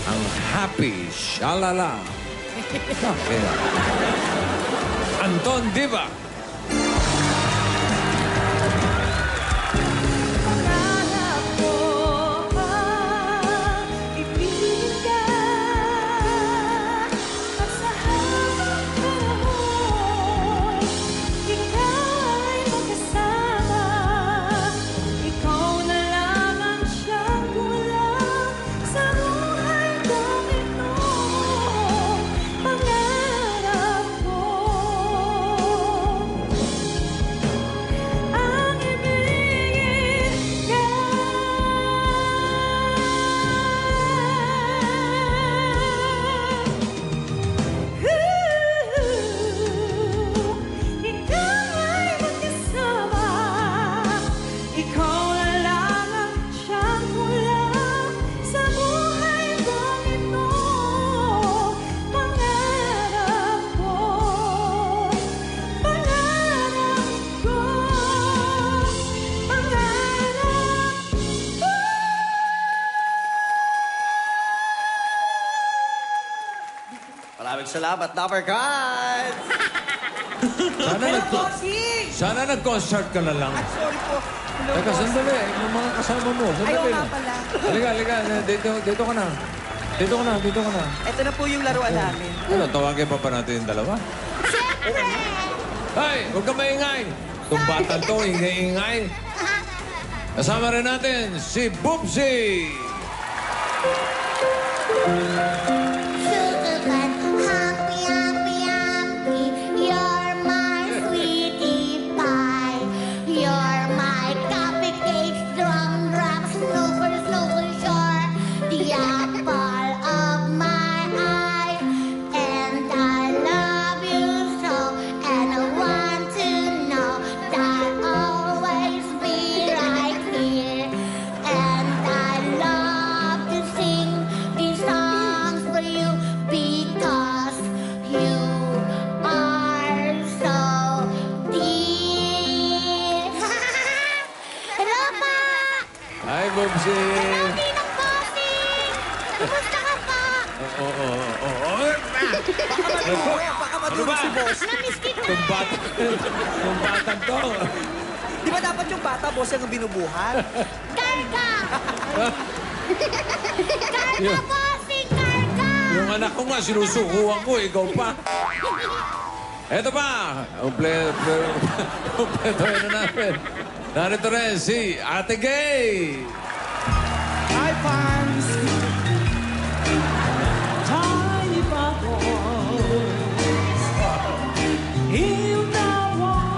ang Happy Shalala. Okay. Anton Diva. Pangarap ko ibigin ka at sa habang panahon ikaw ay magkasama. Ikaw na lang ang siyang kulang sa buhay kong ito. Pangarap ko ang ibigin ka. Ikaw ay magkasama. Ikaw na lang ang siyang kulang sa buhay kong ito. Pangarap ko, pangarap ko, pangarap ko. Maraming salamat, Number Cards! Sana nag-concert ka na lang. Sorry po. Hello, Teka, boss. sandali. Yung mga kasama mo. Sandali. Ayaw nga pala. Halika. Dito ka na. Dito ka na. Ito na po yung laruan namin. Ano, tawagin pa natin yung dalawa? Siyempre! Hey, huwag ka maingay. Itong batang to, ingay-ingay. Kasama rin natin si Boopsy. Sugar, happy, happy, happy. You're my sweetie pie. You're my cupcake, drumdrop, snooper, snooper, sure. The apple of my eye. And I love you so. And I want to know that I'll always be right here. And I love to sing these songs for you because you are so dear. Hello pa! Hi, Boopsy. Hello, Ninang Bossing! Kumusta ka pa? Oo. Baka matulog si boss. Namiss kita! Itong batang to. Di ba dapat yung bata, boss, yung binubuhan? Karga! Karga, Bossing! Karga! Yung anak ko nga, sinusukuhan ko. Ikaw pa. Eto pa. Kompleto na natin. Narito rin si Ate Gay. Hi, fans! Tiny bubbles in the wine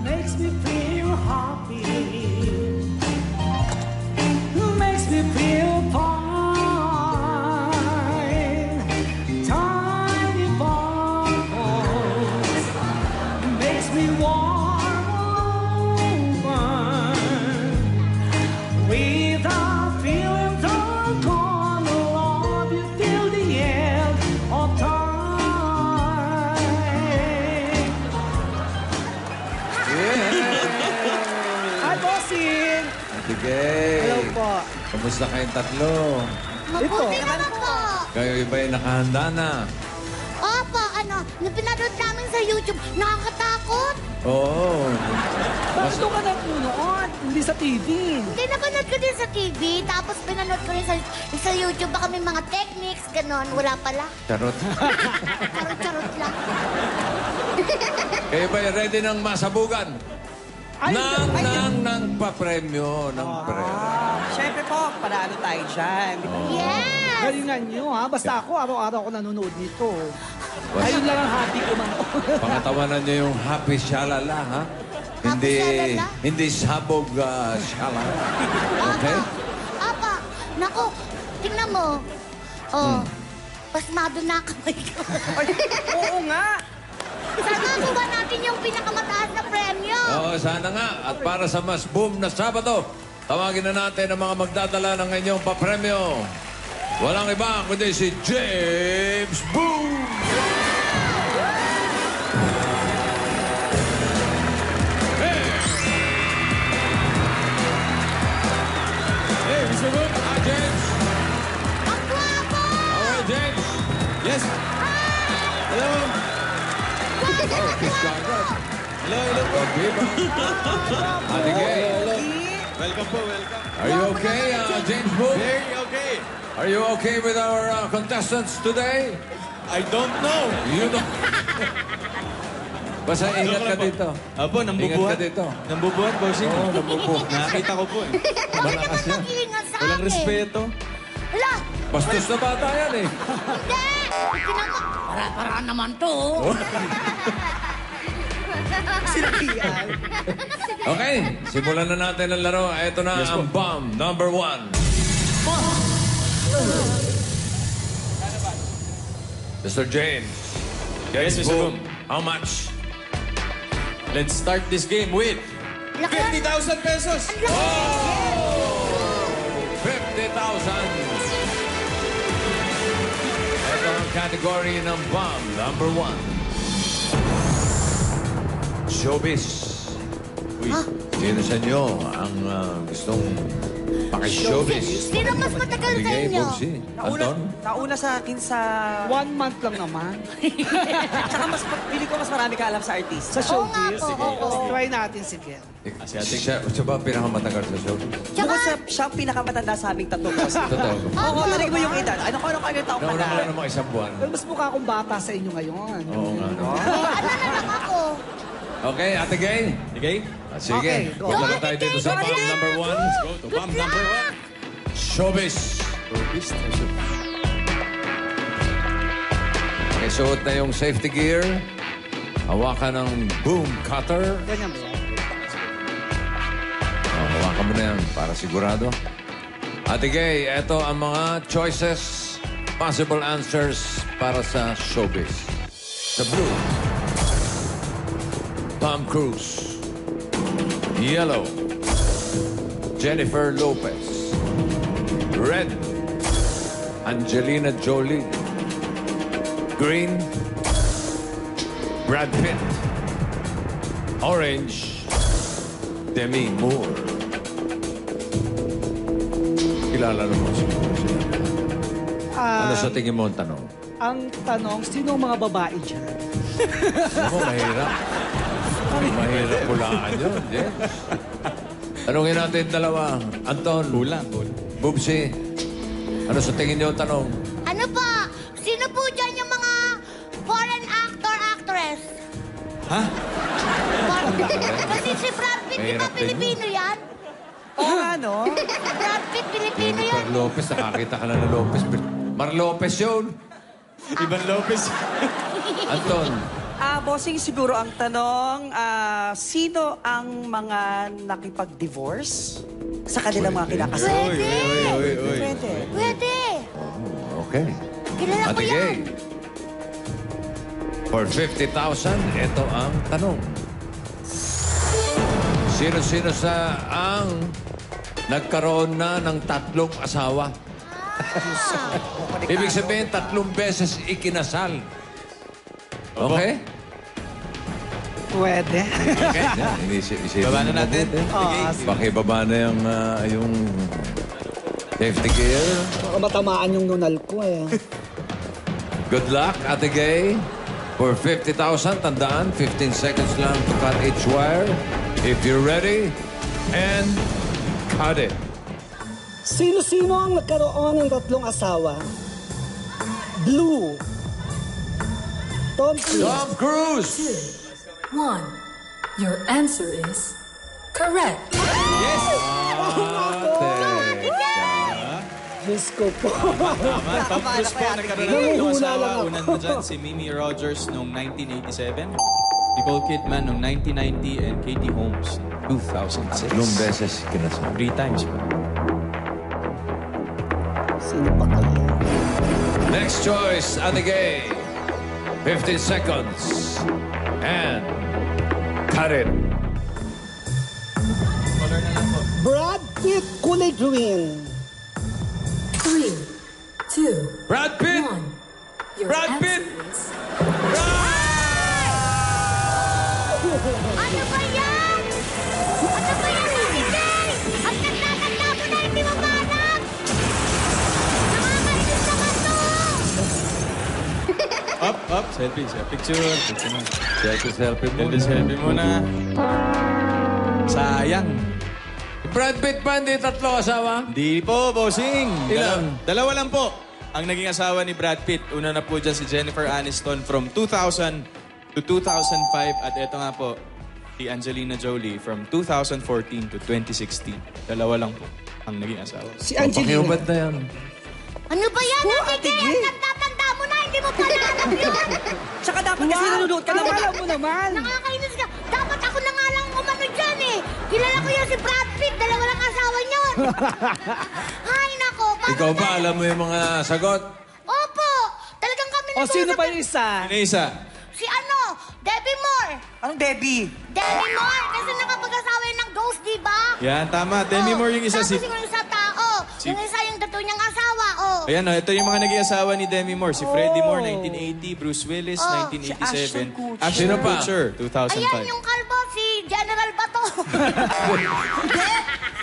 makes me feel happy, makes me feel fine. Tiny bubbles makes me warm. With a feeling I'm gonna love you till the end of time. Hi, Bossing! Ate Gay. Hello po. Kamusta kayong tatlo? Mabuti naman po! Kayo iba'y nakahanda na? Opo, napinanood namin sa YouTube. Nakakatakot! Oo. Bakit doon ka nanonood? Hindi sa TV. Hindi, napanood ko din sa TV. Tapos pinanood ko rin sa YouTube. Baka may mga techniques, ganon. Wala pala. Charot. Charot-charot lang. Kayo ba'y ready ng masabugan? Ay, Nang papremyo ng premyo. Siyempre po, panalo tayo dyan. Yes! Galingan nyo, ha? Basta ako, araw-araw ako nanonood nito. Ayun lang ang hobby ko man. Pangatawanan niyo yung Happy Shalala, ha? Happy Shalala? Hindi sabog shalala. Okay? Apa, naku, tingnan mo. Oh, pasmado na ang kamay ko. Oo nga. Sana kuha natin yung pinakamataas na premyo. Oo, sana nga. At para sa mas boom na Sabado, tawagin na natin ang mga magdadala ng inyong papremyo. Walang iba kundi si James Boom! Hey, Mr. Boom! James. Ang gwapo! Alright, James. Yes. Hello. Oh, kiss ka agad. Hello, hello po. Okay ba? Ate Gay. Welcome po, welcome. Are you okay, James Boom? Very okay. Are you okay with our contestants today? I don't know. You don't... Basta ingat ka dito. Apo, Ingat nambubuhat. ka dito. Nambubuhat, bossing. Oo, nabubuhat. Nakakita ko po eh. Bakit Malakas naman yan. mag-iingat sa Walang akin? respeto. Hala! Bastos na bata yan eh. Hindi! Para naman to. Sinabihan. Okay, simulan na natin ang laro. Ito na ang bomb number 1. Mr. James. Yes, Mr. Boom. How much? Let's start this game with Laki. 50,000 pesos. 50,000. Ito ang category ng bomb number 1. Showbiz. Uy, sino sa inyo ang gustong paki-showbiz? Sino mas matagal sa Sige, inyo? Bobsy. Anton? Nauna sa akin sa... 1 month lang naman. Tsaka pili ko mas marami ka alam sa artist. Sa Oo nga showbiz. po, Sige, oo. try natin si Ken. Siya ba pinakamatagal sa showbiz? Bukod sa siya ang pinakamatanda sa aming tatlo boss. Totoo. Oo, narinig mo yung edad. Ano kayo taong Nauna ka lang naman isang buwan. Well, mas mukha akong bata sa inyo ngayon. Oo nga. No? Ano na lang ako? Okay, Ate Gay. Okay? Sige, Okay, go. punta na tayo dito sa bomb number 1. Go to bomb number 1. Showbiz. Okay, suot na yung safety gear. Hawakan ng boom cutter. Ganyan ba? Oh, hawakan mo na yan para sigurado. Ate Gay, ito ang mga choices, possible answers para sa showbiz. Sa blue, Tom Cruise. Yellow, Jennifer Lopez. Red, Angelina Jolie. Green, Brad Pitt. Orange, Demi Moore. Kilala naman siguro sila. Ano sa tingin mo ang tanong? Ang tanong, sino ang mga babae dyan? Ano mo, mahirap. Mahirap pulaan yun, James. Tanungin natin dalawa. Anton. Kulang. Bubsy. Ano sa tingin niyo ang tanong? Ano pa? Sino po dyan yung mga foreign actor, actress? Ha? Kasi si Brad Pitt, di ba Mahirap din Pilipino yan? Oo nga, no? Brad Pitt, Pilipino yan. Jennifer Lopez. Nakakita ka na ng Lopez. Mar Lopez yun. Ivan Lopez. Anton. Bossing, siguro ang tanong, sino ang mga nakipag-divorce sa kanilang mga kinakasal? Pwede. Pwede. Pwede. Okay. Kilala ko Ate yan. Gay. For 50,000, ito ang tanong. Sino-sino sa ang nagkaroon na ng 3 asawa? Ibig sabihin, 3 beses ikinasal. Okay? Pwede. Okay. Isipin Baba na mo natin. mabuti. Pakibaba na yung safety gear. Baka matamaan yung nunal ko eh. Good luck, Ate Gay. For 50,000, tandaan, 15 seconds lang to cut each wire. If you're ready, and cut it. Sino-sino ang nagkaroon ng 3 asawa? Blue. Tom Cruise. Tom Cruise! 1. Your answer is correct. Diyos ko po. Tom Cruise po, nagkaroon ng Nanguhula asawa. lang ako. Unan na dyan, si Mimi Rogers noong 1987. Nicole Kidman noong 1990 and Katie Holmes 2006. 3 beses kinasal. 3 times po. Sino pa kaya? Next choice, Ate Gay. 15 seconds. And cut it. Color na lang po. Brad Pitt, kulay green. 3, 2, Brad Pitt! 1. Your Brad answer Pitt! is Ano ba yan? Ano ba yan, Ate Gay? Ang ganda-ganda mo na, hindi mo manap! Up. Selfie. Picture. Selfie mo. Selfie muna. Sayang. Brad Pitt pa, hindi tatlo asawa? Di po, bossing. Ilan? Dalawa lang po. Ang naging asawa ni Brad Pitt, una na po dyan si Jennifer Aniston from 2000 to 2005. At ito nga po, si Angelina Jolie from 2014 to 2016. Dalawa lang po ang naging asawa. Si Angelina. Pakiubad na yan. Ano ba yan, Ate Gay? Gay. Nagtatanda mo na, hindi mo pala alam yun. Tsaka dapat kasi nanonood ka naman. Alam mo naman. Nakakainis ka. Dapat ako na nga lang umano dyan eh. Kilala ko yan si Brad Pitt. Dalawa lang asawa niyo. Ay, nako. paano Ikaw na- ba, alam mo yung mga sagot? Opo. Talagang kami O, sino pa yung isa? Ano isa? Si Debbie Moore. Anong Debbie? Debbie Moore. Kasi nakapag-asawa yun ng ghost, di ba? Yan, tama. Demi Moore yung isa. Tapos yung isa tao. Yung isa yung totoo niyang asawa. Ayan, ito yung mga naging asawa ni Demi Moore. Si Freddie Moore, 1980. Bruce Willis, 1987. Ashton Ashton Sino pa? Kutcher, 2005. Ayan, yung kalbo, si General Bato.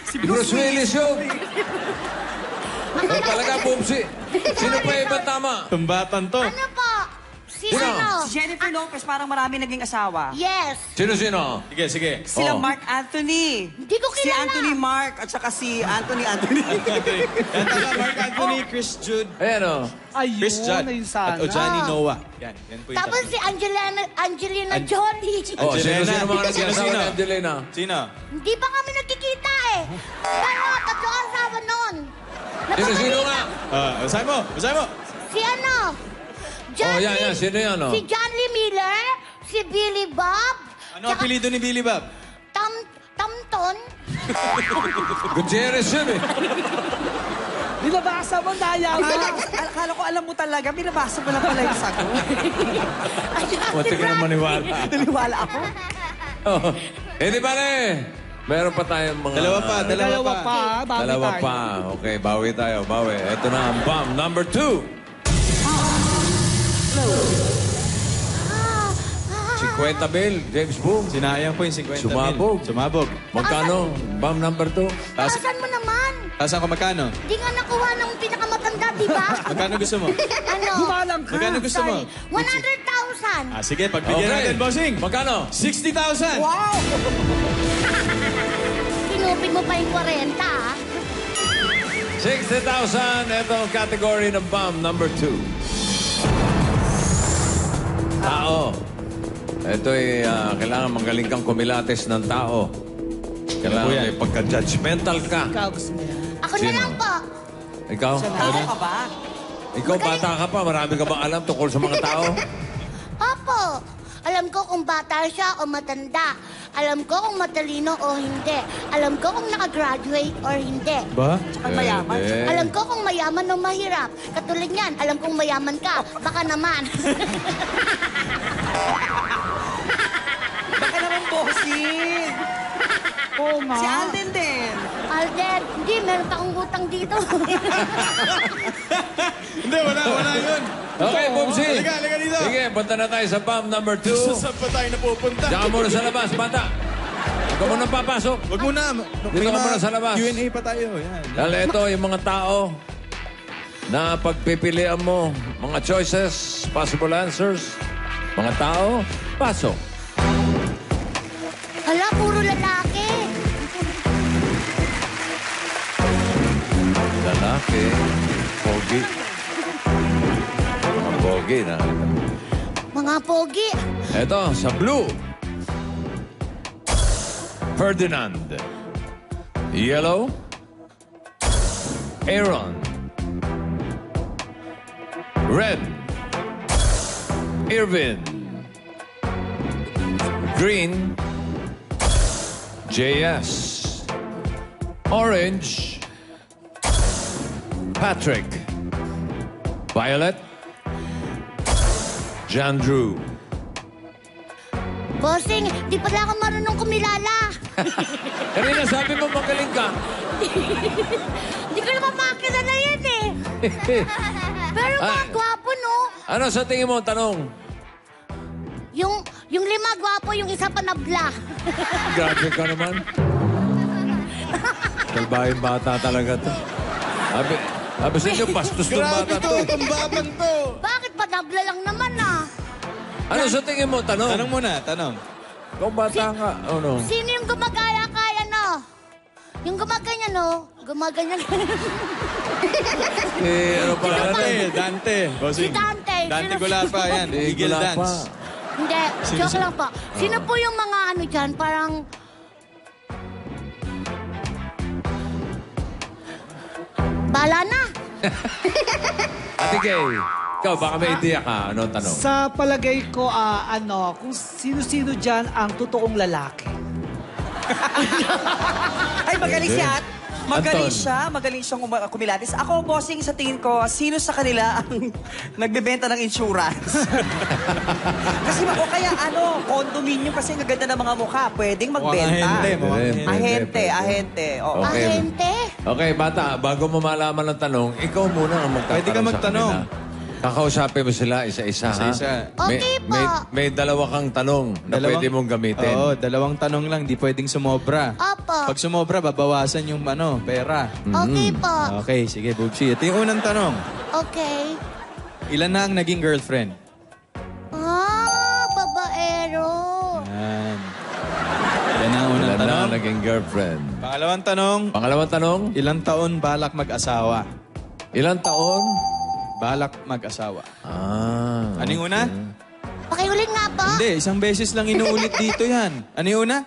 Si Bruce Willis yun. Talaga, Bumsi. Sino pa yung iba tama? Tumbatan to. Ano po? Si Sino? Si Jennifer Lopez, parang marami naging asawa. Yes. Sino? Sige. Sila Oh. Mark Anthony. Hindi ko Si kilala. Anthony Mark at saka si Anthony. Yan, tama, Mark Anthony, Chris Jude, Ayan o. Ayun, Chris Judd, ayun sana. at Ojani Noah. Yan po yung Tapos tatlo. si Angelina Jolie. Oh, Angelina. sino mga naging asawa Sino? ni Angelina? Sino? Hindi pa kami nagkikita eh. Pero tatlo ang asawa nun. Sino nga? Basahin mo. Si Oh, yan. Sino yan, oh? Si John Lee Miller, si Billy Bob, Ano ang apelido ni Billy Bob? Tamton. Gutierrez yun eh. Binabasa mo, daya mo. Akala ko alam mo talaga, binabasa mo lang pala yung sagot. Munti ka na maniwala. Naniwala ako. Oh. Eh, di ba meron pa tayong mga... Dalawa pa. Dalawa pa. Bawi Dalawa tayo. pa. Okay, bawi tayo. Ito na ang bomb number 2. 50 mil, James Boom. Sinayang po yung 50 Sumabog. mil. Sumabog. Magkano? Bomb number 2. Taasan mo naman. Tasan ko magkano? Di nga nakuha ng pinakamatanda, di ba? Magkano gusto mo? Ano? Gumalang ka. Magkano gusto mo? Sorry, 100,000. Sige, pagbigyan natin, bossing. Magkano? 60,000. Wow! Kinupin mo pa yung 40, ah. 60,000. Ito ang category ng bomb number 2. Tao. Ito'y kailangan magaling kang kumilates ng tao. Kailangan yan? may pagka-judgmental ka. Ikaw gusto mo yan. Ako na lang po. Ikaw? Tao ka ba? Ikaw, bata ka pa. Marami ka bang alam tungkol sa mga tao? Opo. Alam ko kung bata siya o matanda. Alam ko kung matalino o hindi. Alam ko kung nakagraduate or hindi. Ba? Tsaka mayaman. Alam ko kung mayaman o mahirap. Katulad niyan, alam kong mayaman ka. Baka naman. Baka naman bossing. Oo nga. Si Alden din. Alden, hindi, meron pa akong utang dito. Hindi, wala yun. Okay, Bumsi. Halika dito. Sige, punta na tayo sa bomb number 2. Saan pa tayo napupunta? Diyan ka muna sa labas, bata. Huwag ka muna papasok. Wag muna. Dito ka muna sa labas. Q&A pa tayo. Yan. Dahil ito yung mga tao na pagpipilian mo, mga choices, possible answers, mga tao, pasok. Hala, puro lalaki. Lalaki, pogi. Mga pogi na. Mga pogi. Ito, sa blue. Ferdinand. Yellow. Aaron. Red. Irvin. Green. JS. Orange. Patrick. Violet. John Drew. Bossing, di pala ako marunong kumilala. Kanina sabi mo magaling ka. Di ko naman makilala yan eh. Pero mga Ay. gwapo, no? Ano sa tingin mo, tanong? Yung 5 gwapo, yung isa pa nabla. Grabe ka naman. Kalbahin bata talaga to. Sabi sa inyo, bastos tong bata to. Tumbaban to. Bakit ba panabla lang naman ah. Ano sa tingin mo? Tanong. Tanong muna, tanong. Kung bata ka, ano? Sino yung gumagaya kaya no? Yung gumaganyan no? Gumaganyan. Ano pa? Dante. Bossing. Si Dante. Dante Sino- Gulapa, yan. Eagle Gulapa. Dance. Hindi, joke lang po. Sino po yung mga ano dyan, parang... Bala na. Ate Kay, ikaw baka may idea ka. Ano ang tanong? Sa palagay ko, kung sino-sino dyan ang totoong lalaki. Ay, magaling Pwede. siya. Magaling Anton. siya. Magaling siyang kumilatis. Ako, bossing, sa tingin ko, sino sa kanila ang nagbebenta ng insurance? Kasi o kaya condominium kasi ang gaganda ng mga mukha. Pwedeng magbenta. Ahente. Oo. Okay. Ahente. Okay, bata, bago mo malaman ang tanong, ikaw muna ang magtatanong Pwede ka magtanong. sa kanila. Kakausapin mo sila isa-isa, ha? Isa-isa. Okay po. May dalawa kang tanong na pwede mong gamitin. Oo, dalawang tanong lang. Di pwedeng sumobra. Opo. Pag sumobra, babawasan yung pera. Okay po. Okay, sige, Bubsy. Ito yung unang tanong. Okay. Ilan na ang naging girlfriend? Babaero. Yan. Yan ang unang Ilan na tanong. naging girlfriend? Pangalawang tanong. Pangalawang tanong, Ilang taon balak mag-asawa? ilang taon? Balak mag-asawa. Ano yung una? Pakiulit nga po. Hindi, isang beses lang inuulit dito yan. Ano yung una?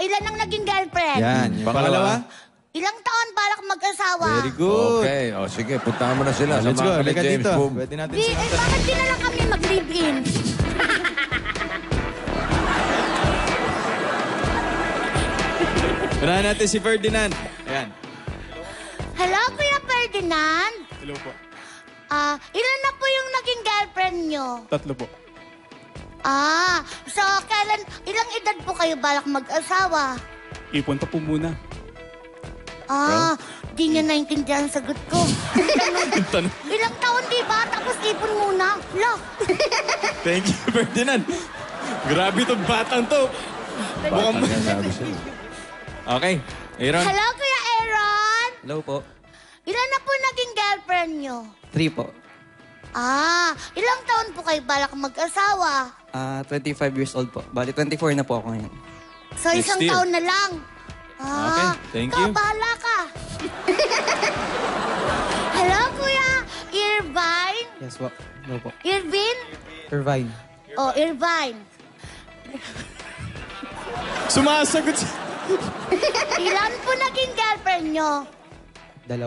Ilan ang naging girlfriend? Yan. Yung Pangalawa? pangalawa? Ilang taon balak mag-asawa? Very good. Okay, o sige, puntahan mo na sila. Let's go. Samahan ka ni Halika James dito. Boom. Pwede natin Bakit di na lang kami mag-live-in? Unahan natin si Ferdinand. Ayan. Hello, Kuya Ferdinand? Hello po. Ilan na po yung naging girlfriend nyo? 3 po. So ilang edad po kayo balak mag-asawa? Ipon pa po muna. Di niya naintindihan ang sagot ko. Ilang taon, di ba? Tapos ipon muna. Lo. Thank you, Ferdinand. Grabe itong batang to. Bata niya, sabi siya. Okay. Aaron. Hello, Kuya Aaron? Hello po. Ilan na po naging girlfriend nyo? 3 po. Ilang taon po kayo balak mag-asawa? 25 years old po. Bali, 24 na po ako ngayon. So, Next isang year. taon na lang. Okay, thank you. Bahala ka. Hello, Kuya Irvine? Yes po. Hello po. Irvine? Irvine. Irvine. Sumasagot siya. Ilan po naging girlfriend nyo? 2.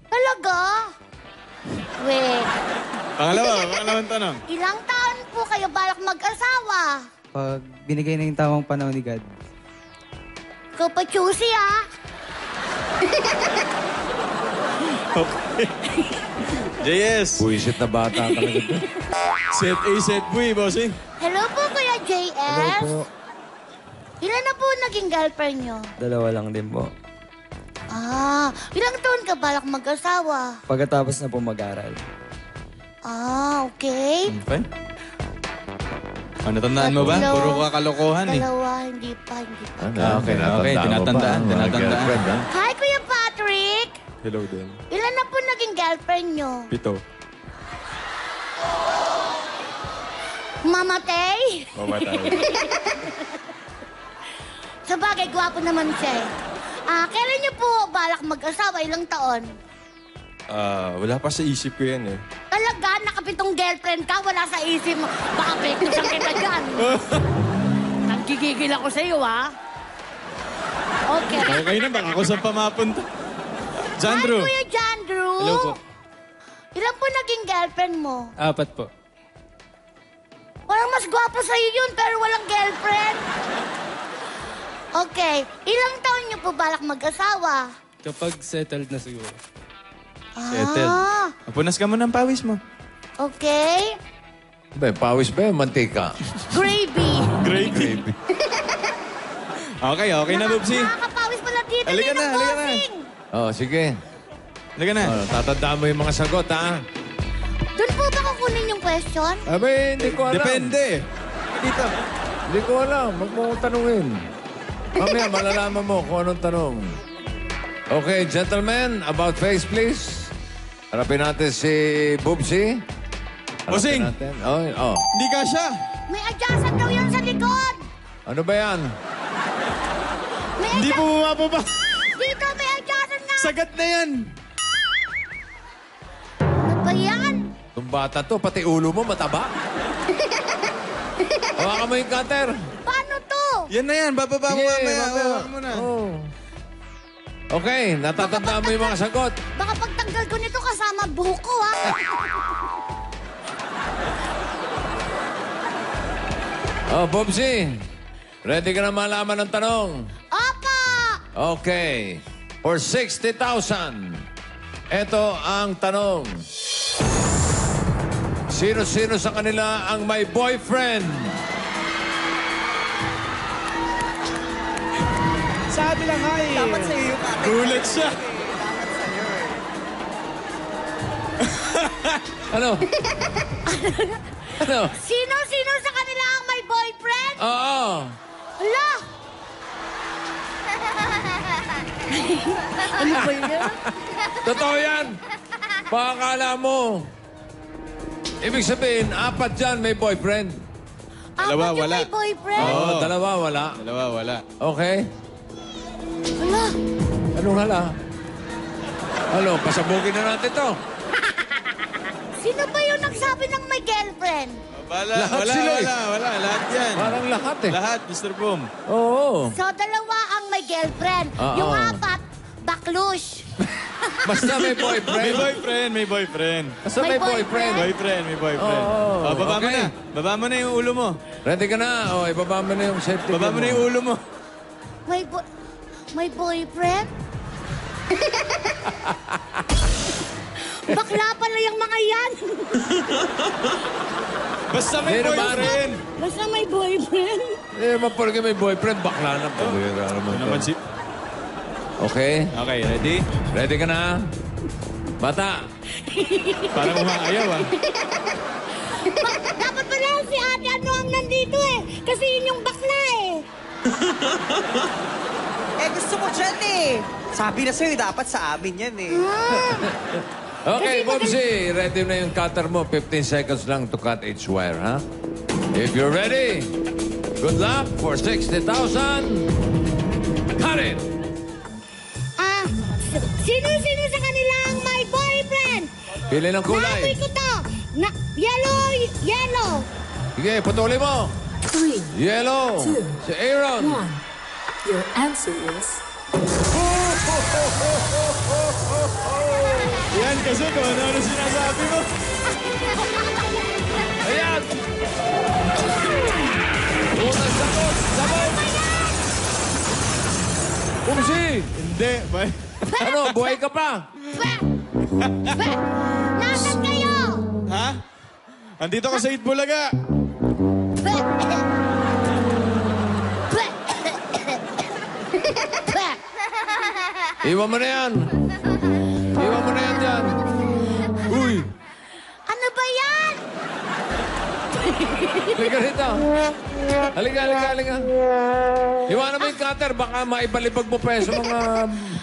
Talaga? Wait. Pangalawang tanong. Ilang taon po kayo balak mag-asawa? Pag binigay na yung tamang panahon ni God. Ikaw pa choosy, ha? JS. Buisit na bata ka na ganda. Set A, set B, bossing. Hello po, Kuya JS. Ilan na po naging girlfriend nyo? 2 lang din po. Ilang taon ka balak mag-asawa? Pagkatapos na po mag-aral. Okay. Okay. Natandaan mo ba? Tatlo. Puro kakalokohan eh. Dalawa, hindi pa. Okay, tinatandaan. Girlfriend, ha? Hi, Kuya Patrick! Hello din. Ilan na po naging girlfriend nyo? 7. Mamatay? Mamatay. Sa bagay, gwapo naman siya eh. Kailan niyo po balak mag-asawa? Ilang taon? Wala pa sa isip ko yan eh. Talaga, nakapitong girlfriend ka, wala sa isip mo. Baka pektusan kita dyan. Nagigigil ako sa iyo, ha? Okay. Okay na, baka kung saan pa mapunta. Jandro. Hi, Kuya Jandro. Hello po. Ilan po naging girlfriend mo? 4 po. Parang mas gwapo sa'yo yun, pero walang girlfriend. Okay. Ilang taon niyo po balak mag-asawa? Kapag settled na siguro. Settled. Punas ka mo ng pawis mo. Okay. Pawis ba yung mantika? Gravy. Gravy. Okay na, Bubsy. Nakakapawis pala dito. Halika na, halika na. Sige. Halika na. Tatandaan mo yung mga sagot, ha? Doon po ba kukunin yung question? Hindi ko alam. Depende. Dito. Hindi ko alam. Huwag mo akong tanungin. Mamaya, malalaman mo kung anong tanong. Okay, gentlemen, about face, please. Harapin natin si Bubsy. Bossing! natin. Oh. Hindi ka siya. May adjustan daw yan sa likod. Ano ba yan? May Hindi po bumababa. Dito, may adjustan na. Sagat na yan. Ano ba yan? Itong bata to, pati ulo mo mataba. Hawakan mo yung cutter. Paano to? Yan na yan. Bababa mo mamaya. Hawakan mo na. Oh. Okay, natatandaan mo yung mga sagot. Baka pagtanggal ko nito kasama buhok ko, ha? Oh, Bobsy. Ready ka na malaman ng tanong? Opo! Okay. For 60,000. Ito ang tanong. Sino-sino sa kanila ang may boyfriend? Sabi lang nga eh. Dapat sa'yo yung ate. Gulat siya. Dapat sa'yo eh. Ano? Ano? Sino-sino sa kanila ang may boyfriend? Oo. Ala! Ano ba yun? Totoo yan. Pakakala mo. Ibig sabihin, 4 dyan may boyfriend. Dalawa, Apat yung wala. may boyfriend? Oo, 2 wala. Dalawa, wala. Okay? Ala! Anong hala? Ano, pasabugin na natin to. Sino ba yung nagsabi ng may girlfriend? Lahat Wala. sila eh. Wala. Lahat yan. Parang lahat eh. Lahat, Mr. Boom. Oo. So, dalawa ang may girlfriend. Oo. Yung 4, baklush. Basta may May boyfriend. boyfriend. Basta May may boyfriend. May boyfriend. Oo. Baba mo Okay. na. Baba mo na yung ulo mo. Ready ka na? O, ibaba mo na yung safety. Baba mo na yung ulo mo. May boyfriend? Bakla pala yung mga yan. Basta may Hindi naman. boyfriend. Basta may boyfriend. Eh, mapalagi may boyfriend. Bakla na. Pabira naman Ano naman to. si... Okay. Okay, ready? Ready ka na? Bata. Parang umaayaw ah. Dapat pala si ate ano ang nandito eh. Kasi yun yung bakla eh. Eh, gusto ko dyan eh. Sabi na sa'yo, dapat sa amin yan eh. Okay, Kasi Bobsy. Ready na yung cutter mo. 15 seconds lang to cut each wire, ha? If you're ready, good luck for 60,000. Cut it! Sino-sino sa kanila ang may boyfriend? Pili ng Naamoy kulay. ko to. Yellow. Sige, putuli mo. 3, Yellow. 2, Si Aaron. 1. Your answer is Yan kasi kung ano sinasabi mo. Ayan. Unang sagot. Sabay. Bobsy. Hindi. Ano, buhay ka pa? Nasaan kayo? Ha? Andito ka sa Itbulaga. Iwan mo na yan. Iwan mo na yan dyan. Uy. Ano ba yan? Halika rito. Halika. Iwanan mo yung cutter. Baka maibalibag mo pa sa mga...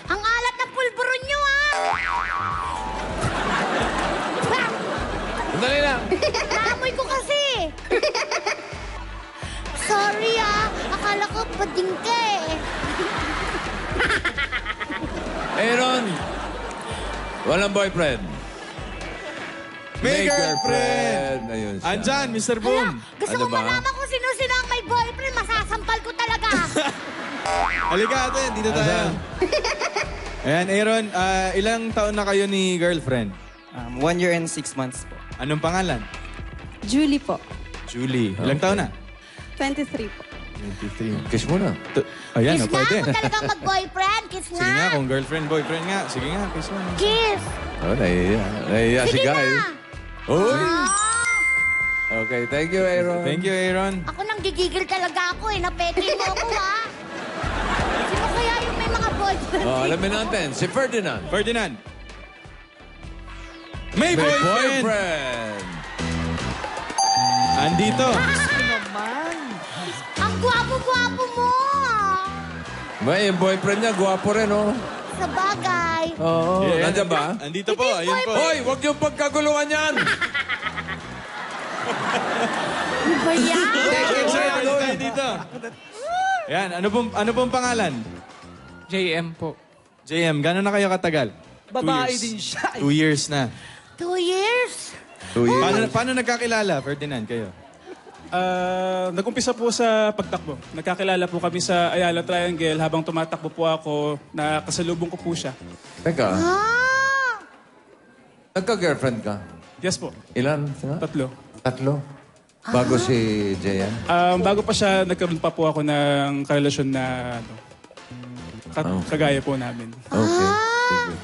Ang alat ng pulburo nyo, ah! Sandali lang. Naamoy ko kasi. Sorry, ah. Akala ko pading ka eh. Aaron. Walang boyfriend. May girlfriend. Ayun siya. Andyan, Mr. Boom. Gusto Ano mo ba? malaman kung sino-sino ang may boyfriend, masasampal ko talaga. Halika ate, dito tayo. Ayan, Aaron, ilang taon na kayo ni girlfriend? 1 year and 6 months po. Anong pangalan? Julie po. Julie. Ilang taon na? 23 po. 23. Kiss mo na. Ayan, Kiss nga, pwede. kung talagang mag-boyfriend, kiss Sige nga, nga. kung girlfriend, boyfriend nga. Sige nga, kiss mo. Kiss. Oh, nahiya. Nahiya si Sige Guy. na. Uy. Ah, Okay, thank you, Aaron. Thank you, Aaron. ako nang gigigil talaga ako eh. Napeke mo ako, ha? Sino kaya yung may mga boyfriend? Oh, alamin natin, si Ferdinand. Ferdinand. May May boyfriend. boyfriend. Andito. Ang gwapo-gwapo mo. May yung boyfriend niya, gwapo rin, oh. Sa bagay. Oo. Yeah. Nandiyan ba? Andito po, ayun po. Hoy, huwag yung pagkaguluhan yan. Ano ba yan? Tayo dito. Yan, ano pong pangalan? JM po. JM, gano'n na kayo katagal? Babae din siya. 2 years na. 2 years? 2 years. Paano nagkakilala, Ferdinand, kayo? Nag-umpisa po sa pagtakbo. Nagkakilala po kami sa Ayala Triangle habang tumatakbo po ako na kasalubong ko po siya. Teka, Ah! nagka-girlfriend ka? Yes po. Ilan? 3. 3? Bago si Jayan? Bago pa siya, nagkaroon pa po ako ng karelasyon na kagaya po namin. Okay. Sige.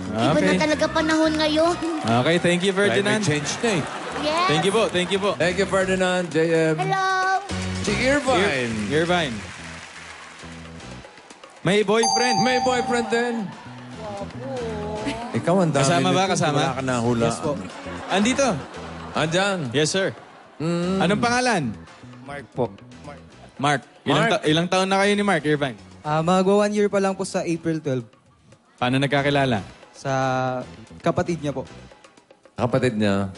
Iba na talaga panahon ngayon. Okay, thank you, Climate Ferdinand. change na eh. Yes. Thank you po, thank you po. Thank you, Ferdinand, JM. Hello. Si Irvine. Irvine. May boyfriend. May boyfriend din. Ikaw ang dami. Kasama ba? nito. Kasama? Wala ka na hula. Yes po. Andito. Andyan. Yes, sir. Anong pangalan? Mark po. Mark. Ilang taon na kayo ni Mark, Irvine? Magwa 1 year pa lang po sa April 12. Paano nagkakilala? Sa kapatid niya po. Kapatid niya.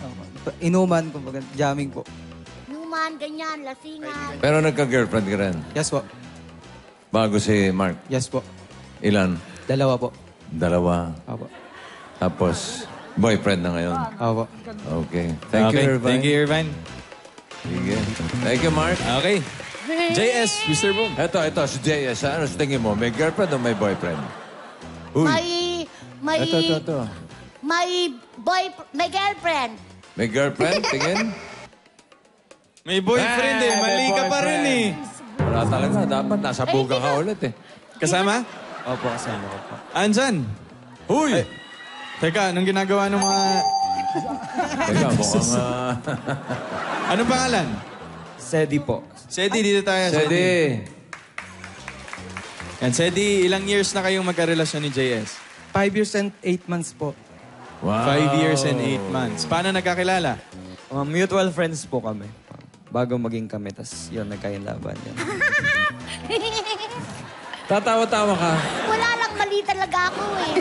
Inuman, kumbaga, jamming po. Numan, ganyan, lasingan. Pero nagka-girlfriend ka rin. Yes po. Bago si Mark. Yes po. Ilan? 2 po. 2. Opo. Tapos, boyfriend na ngayon. Opo. Okay. Thank you, Irvine. Thank you, Irvine. Sige. Thank you, Mark. Okay. JS, Mr. Boom. Ito, si JS. Ano sa tingin mo? May girlfriend o may boyfriend? Uy. May Ito. may girlfriend. May girlfriend? Tingin? May boyfriend eh. may Mali ka pa rin eh. Wala talaga. Dapat nasa buga ka ulit eh. Kasama? Opo, kasama ko po. Andyan. Huy! Teka, anong ginagawa ng mga... Teka, mukhang... Anong pangalan? Sedi po. Sedi, dito tayo. Sedi. Yan, Sedi, ilang years na kayong magkarelasyon ni JS? 5 years and 8 months po. Wow. 5 years and 8 months. Paano nagkakilala? Mutual friends po kami. Bago maging kami, tas yun, nagkainlaban yan. Tatawa-tawa ka. Wala lang, mali talaga ako eh.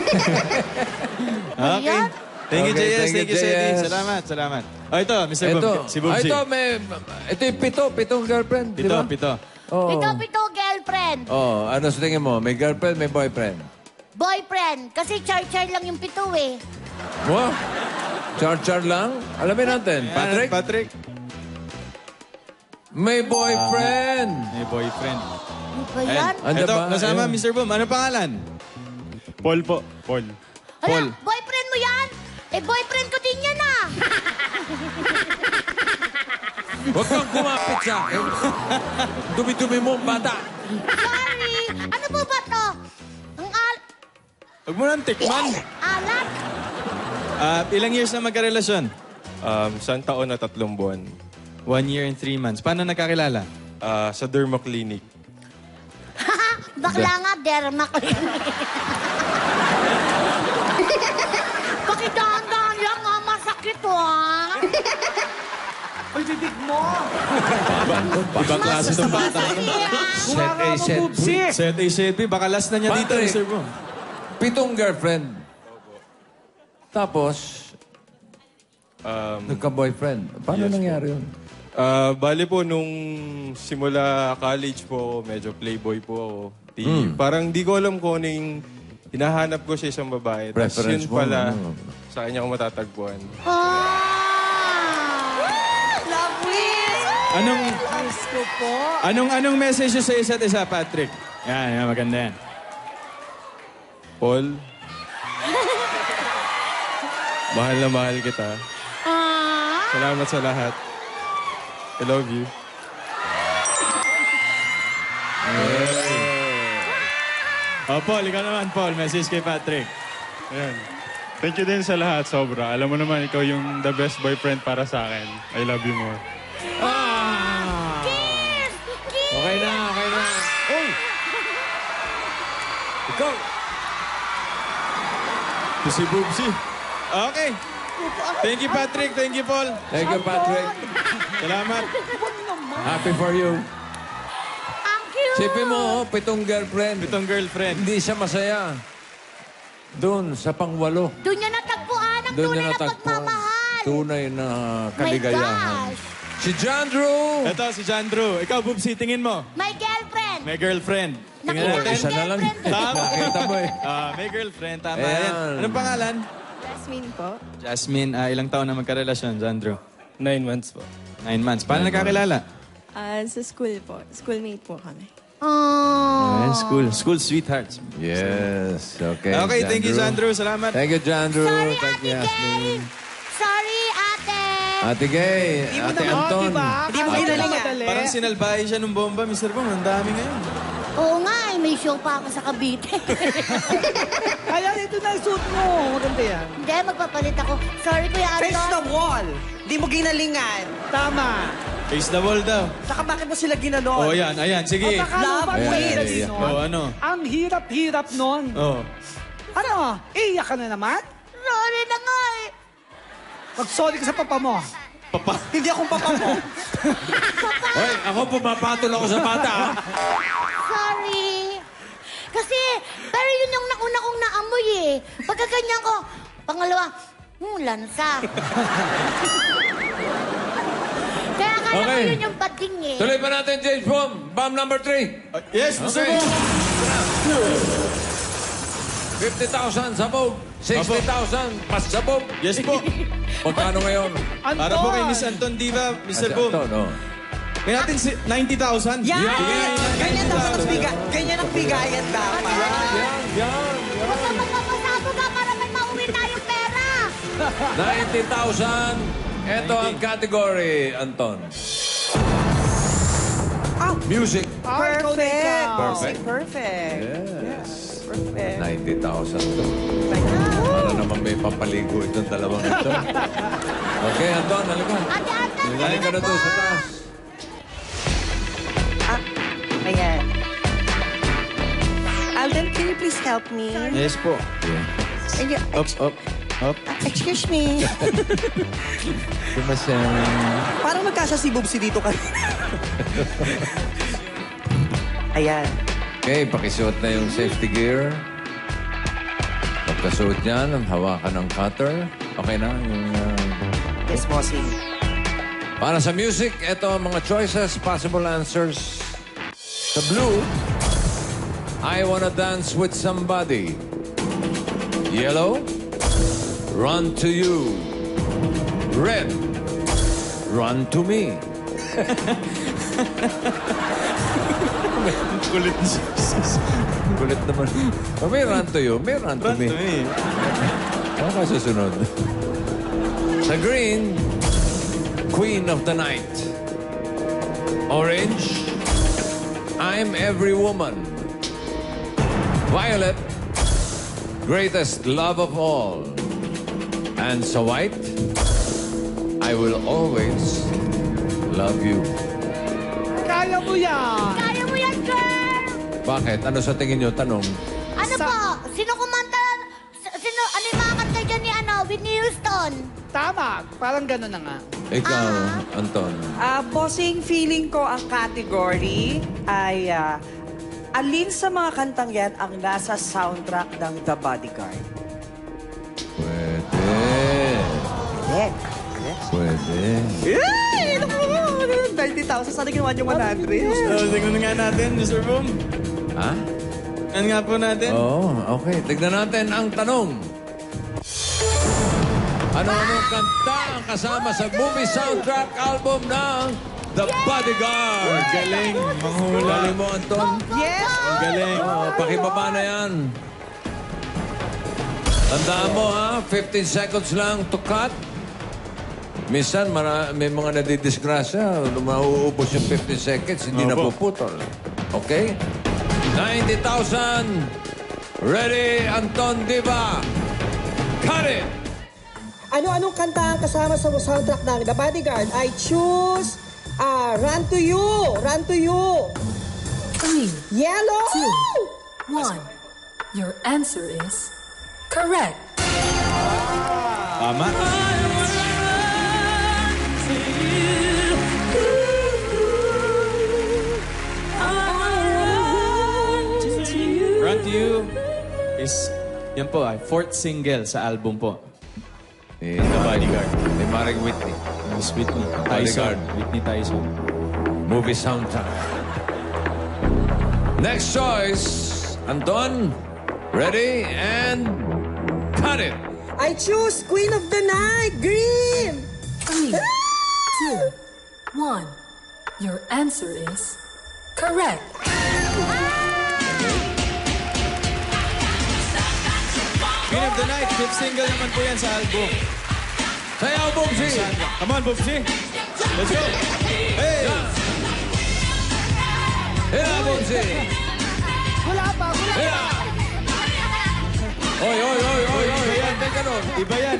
Okay. Ayan. Thank you, Okay, JS. thank Thank you, you, Sedi. JS. Salamat. Ito, Mr. Ito. Boom. Si Boomsy. Ito yung pitong girlfriend. di ba? Pito. Oo. Pito, girlfriend. Oh, ano sa tingin mo? May girlfriend, may boyfriend? Boyfriend. Kasi char-char lang yung pito eh. Wow. Char-char lang? Alamin natin. Patrick? Patrick. May boyfriend. May boyfriend. Ano ba yan? Ando Ito, ba? kasama, Ayun. Mr. Boom. Ano pangalan? Paul po. Paul. Hala, boyfriend mo yan? Eh, boyfriend ko din yan ah. Huwag kang kumapit sa akin. Dumi-dumi mo, bata. Sorry. Ano po ba to? Ang Huwag mo nang tikman. alat. Ilang years na magkarelasyon? Isang taon na 3 buwan. 1 year and 3 months. Paano nagkakilala? Sa Derma Clinic. Bakla nga, derma clinic. Pakidahan-dahan lang ah, masakit ah. Uy, bibig mo. Ibang klase itong bata. Set A, set B. Set A, set B. Baka last na niya dito, Patrick. Mr. Boom. 7 girlfriend. Tapos, nagka-boyfriend. Paano Yes po. nangyari yun? Bali po, nung simula college po, medyo playboy po ako. Parang di ko alam kung ano yung hinahanap ko sa isang babae. Tapos Preference yun mo, pala, ano? sa kanya ko matatagpuan. Lovely. Anong message nyo sa isa't isa, Patrick? Yan, maganda yan. Paul, mahal na mahal kita. Salamat sa lahat. I love you. Oh, Paul, ikaw naman, Paul. Message kay Patrick. Ayan. Thank you din sa lahat, sobra. Alam mo naman, ikaw yung the best boyfriend para sa akin. I love you more. Kiss! Kiss! Okay na. Uy! Ikaw! To si Boobsy. Okay. Thank you, Patrick. Thank you, Paul. Thank you, Patrick. Salamat. Happy for you. Ang cute! Sipin mo, 7 girlfriend. Itong girlfriend. Hindi siya masaya. Doon, sa pang-8. Doon niya natagpuan ang Doon tunay niya na natagpuan. pagmamahal. tunay na My kaligayahan. gosh! Si John Drew! Ito, si John Drew. Ikaw, Bubsy, tingin mo. My girlfriend! May girlfriend. Tingnan Nakita natin. Isa na lang. Tama. Nakita mo eh. May girlfriend. Tama Ayan. yan. Anong pangalan? Jasmine po. Jasmine. Ilang taon na magkarelasyon, John Drew? 9 months po. 9 months. Paano nagkakilala? Sa school po. Schoolmate po kami. Oh. School sweethearts. Yes. Okay. Okay, thank you, John Drew. Salamat. Thank you, John Drew. Sorry, Thank Ate you, Gay! Yasmin. Sorry, Ate! Ate Gay. Ate Anton. Diba? Hindi mo Kaya ginalingan. madali. Parang sinalbahe siya nung bomba, Mr. Bong. Ang dami ngayon. Oo nga, may show pa ako sa Cavite. Kaya ito na yung suit mo. Maganda yan. Hindi, magpapalit ako. Sorry, Kuya Face the Anton. wall. Hindi mo ginalingan. Tama. Face the wall daw. Saka bakit mo sila ginanon? Oh, yan. Ayan, sige. O baka Love naman Ayan, madali ayan. nun. Oh, ano? Ang hirap-hirap nun. Oh. Ano? Iiyak ka na naman? Sorry na nga eh. Mag-sorry ka sa papa mo. Hindi akong papa mo. Hoy, ako pumapatol ako sa bata, ha? Sorry. Kasi, pero yun yung nauna kong naamoy eh. Pagkaganyan ko, pangalawa, lansa. Kaya akala ko Okay. yun yung bading eh. Tuloy pa natin, James Bond. Bomb number 3. Yes, Mr. Okay. Bong. 50,000 sabog. 60,000 pasabog. Yes po. Magkano ngayon? Anton! Para po kay Miss Anton Diva, Mr. Bong. Anton, oh. May natin 90,000. Yan! Sige. Ganyan dapat ang ganyan ang bigayan dapat. Yan. Huwag ka magpapasabog ka para may mauwi tayong pera. 90,000. Ito ang category, Anton. Music. Perfect. Perfect. Perfect. Yes. Perfect. 90,000 to. Para naman may pampaligo itong dalawang ito. Okay, Anton, halika. Ate, Halika ka na doon sa taas. Ayan. Alden, can you please help me? Yes po. Up. Excuse me. Parang magkasya si Bubsy dito kanina. Ayan. Okay, pakisuot na yung safety gear. Pagkasuot niyan, hawakan ng cutter. Okay na yung... Yes, bossing. Para sa music, ito ang mga choices, possible answers. Sa blue, I Wanna Dance With Somebody. Yellow, Run to You. Red, Run to Me. Kulit niya. Kulit naman. Oh, may Run to You, may Run to Me. Ano ka susunod? Sa green, Queen of the Night. Orange, I'm Every Woman. Violet, Greatest Love of All. And sa white, I Will Always Love You. Kaya mo yan. Kaya mo yan, girl! Bakit? Ano sa tingin nyo? Tanong. Ano po? Sino kumanta? Ano yung mga kanta dyan ni Whitney Houston? Tama. Parang gano'n na nga. Ikaw, Anton. Bossing, feeling ko ang category ay alin sa mga kantang yan ang nasa soundtrack ng The Bodyguard? Pwede. Yes. Pwede. Yay! 90,000. Sana ginawa niyo 100. Tingnan nga natin, Mr. Bong. Ha? Tingnan nga po natin. Oo, okay. Tignan natin ang tanong. Ano-ano kanta ang kasama sa movie soundtrack album ng The Bodyguard? Galing. Manghula. Galing mo, Anton. Yes! Ang galing. Oh, pakibaba na yan. Tandaan mo, ha? 15 seconds lang to cut. Minsan, may mga nadidisgrasya. Mauubos yung 15 seconds, hindi na Opo. puputol. Okay? 90,000. Ready, Anton Diva? Cut it! Ano-anong kanta ang kasama sa soundtrack ng The Bodyguard? I choose Run to You. Run to You. 3, Yellow. 2, 1. Your answer is correct. Tama. Run to You is, yan po ay fourth single sa album po. The Bodyguard. May Maring Whitney. Miss Whitney. Bodyguard. Tyson. Whitney Tyson. Movie soundtrack. Next choice, Anton. Ready and cut it. I choose Queen of the Night, Green! 3, 2, 1. Your answer is correct. Queen of the Night, fifth single naman po yan sa album. Sayaw, Bubsy! Come on, Bubsy. Let's go. Hey! Hila, Bubsy! Wala pa. Hila! Oy! Teka nun. Iba yan.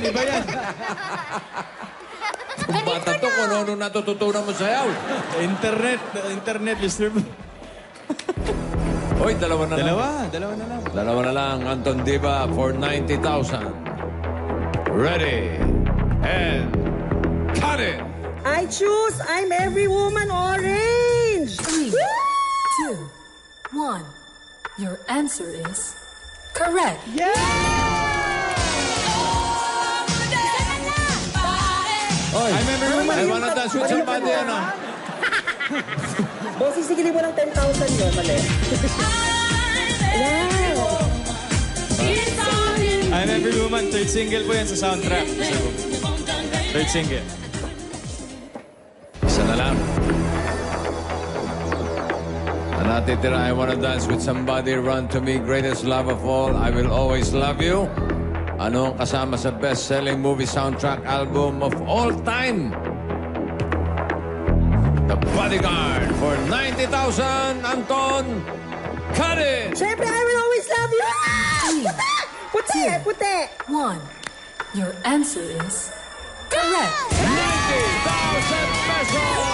Kung bata to, kung ano natututunan mo sayaw. Internet, Mr. Oy, dalawa na lang. Dalawa na lang. Anton Diva for 90,000. Ready and cut it. I choose I'm Every Woman, Orange! 3, 2, 1. Your answer is correct. Oy, I'm Every Woman. I wanna dance with somebody, ano? Boss, isigilin mo ng 10,000 yun, mali. Wow! I'm Every Woman, third single po yan sa soundtrack. Third single. Isa na lang. Ang natitira, I wanna dance with somebody, run to me, greatest love of all, I will always love you. Ano ang kasama sa best-selling movie soundtrack album of all time? The Bodyguard for 90,000, Anton. Cut it! Siyempre, I will always love you! Puti! 1. Your answer is correct. 90,000 pesos!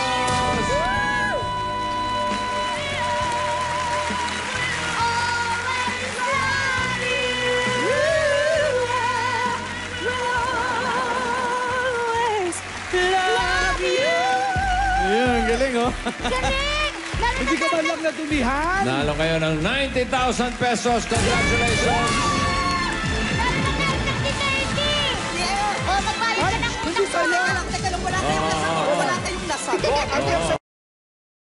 Ayan, galing, oh. Galing! Hindi ka man lang nadumihan. Nalo kayo ng 90,000 pesos. Congratulations! Oh, magbayad ka ng Hindi sa'yo. Teka lang, wala tayong nasagot.